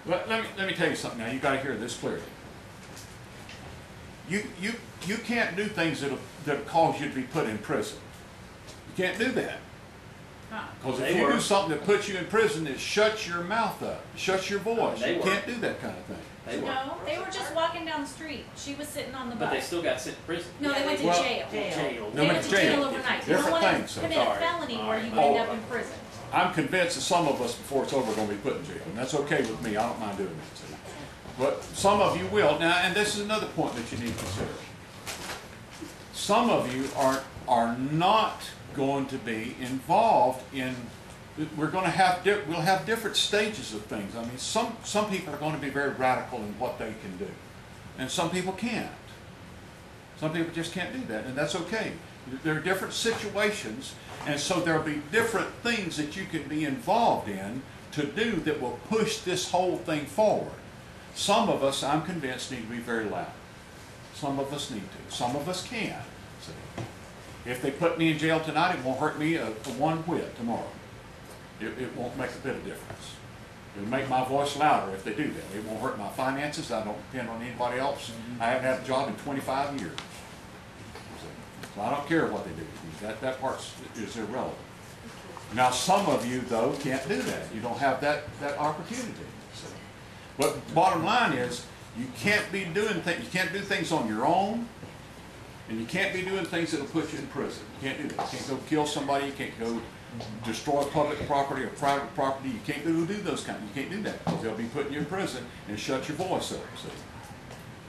Let me tell you something now. You got to hear this clearly. You can't do things that'll cause you to be put in prison. You can't do that. Because if you do something that puts you in prison, it shuts your mouth up, shuts your voice. You can't do that kind of thing. No, they were just walking down the street. She was sitting on the bus. But they still got sent to prison. No, they went to jail. They went to jail overnight. You don't want to commit a felony where you end up in prison. I'm convinced that some of us, before it's over, are going to be put in jail. And that's okay with me. I don't mind doing that. See? But some of you will. Now, and this is another point that you need to consider. Some of you are not going to be involved in, we'll have different stages of things. I mean, some people are going to be very radical in what they can do. And some people can't. Some people just can't do that, and that's okay. There are different situations, and so there'll be different things that you can be involved in to do that will push this whole thing forward. Some of us, I'm convinced, need to be very loud. Some of us need to. Some of us can. See? If they put me in jail tonight, it won't hurt me a one whit tomorrow. It won't make a bit of difference. It'll make my voice louder if they do that. It won't hurt my finances. I don't depend on anybody else. I haven't had a job in 25 years. So I don't care what they do. That part is irrelevant. Now, some of you, though, can't do that. You don't have that opportunity. So. But bottom line is, you can't be doing things. You can't do things on your own, and you can't be doing things that'll put you in prison. You can't do that. You can't go kill somebody. You can't go destroy public property or private property. You can't go do those kinds. You can't do that because they'll be putting you in prison and shut your voice up. See?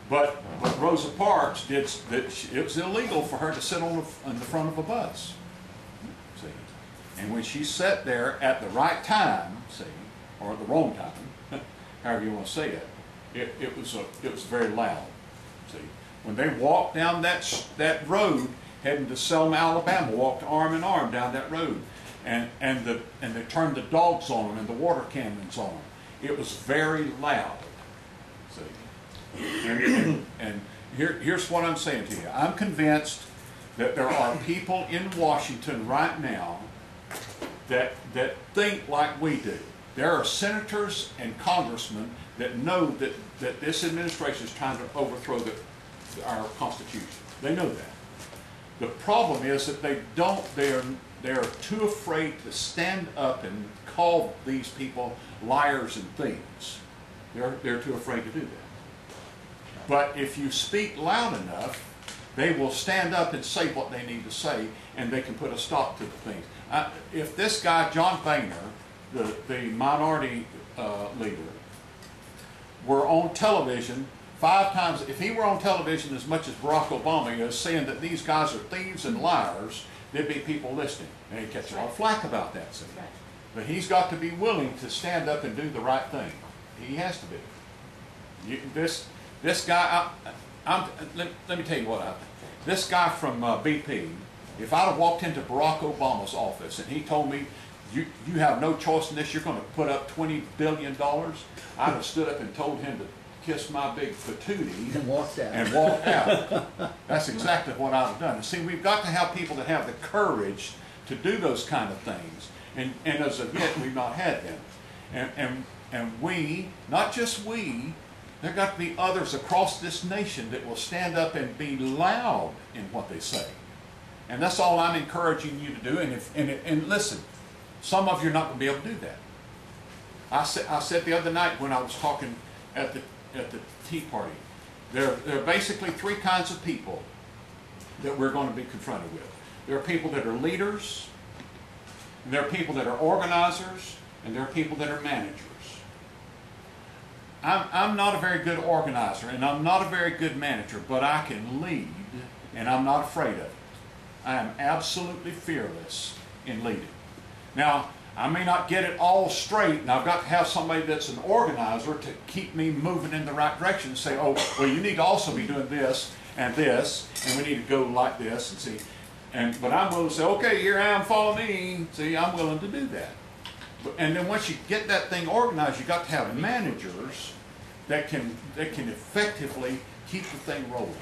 But Rosa Parks did that. It was illegal for her to sit on the front of a bus. See, and when she sat there at the right time, see, or the wrong time, however you want to say it, it was very loud. See, when they walked down that road heading to Selma, Alabama, walked arm in arm down that road, and they turned the dogs on them and the water cannons on them. It was very loud. And here's what I'm saying to you. I'm convinced that there are people in Washington right now that think like we do. There are senators and congressmen that know that this administration is trying to overthrow our Constitution. They know that. The problem is that they're too afraid to stand up and call these people liars and thieves. They're too afraid to do that. But if you speak loud enough, they will stand up and say what they need to say, and they can put a stop to the things. If this guy, John Boehner, the minority leader, were on television 5 times, if he were on television as much as Barack Obama is, saying that these guys are thieves and liars, there'd be people listening. And he'd catch a lot of flack about that. See? But he's got to be willing to stand up and do the right thing. He has to be. This guy, let me tell you what I think. This guy from BP, if I'd have walked into Barack Obama's office and he told me, you have no choice in this, you're going to put up $20 billion, I'd have stood up and told him to kiss my big patootie and walked out. That's exactly what I'd have done. And see, we've got to have people that have the courage to do those kind of things. And as of yet, we've not had them. And we, not just we, there have got to be others across this nation that will stand up and be loud in what they say. And that's all I'm encouraging you to do. And listen, some of you are not going to be able to do that. I said the other night when I was talking at the Tea Party, there are basically 3 kinds of people that we're going to be confronted with. There are people that are leaders, and there are people that are organizers, and there are people that are managers. I'm not a very good organizer, and I'm not a very good manager, but I can lead, and I'm not afraid of it. I am absolutely fearless in leading. Now, I may not get it all straight, and I've got to have somebody that's an organizer to keep me moving in the right direction and say, oh, well, you need to also be doing this, and we need to go like this, and see. But I'm willing to say, okay, here I am, follow me. See, I'm willing to do that. And then once you get that thing organized, you've got to have managers that can effectively keep the thing rolling.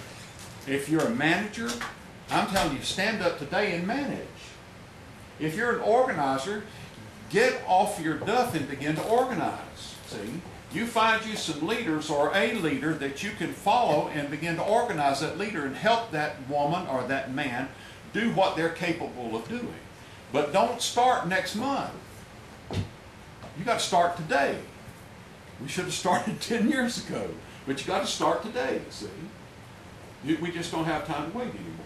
If you're a manager, I'm telling you, stand up today and manage. If you're an organizer, get off your duff and begin to organize. See, You find you some leaders or a leader that you can follow and begin to organize that leader and help that woman or that man do what they're capable of doing. But don't start next month. You got to start today. We should have started 10 years ago. But you got to start today, see? We just don't have time to wait anymore.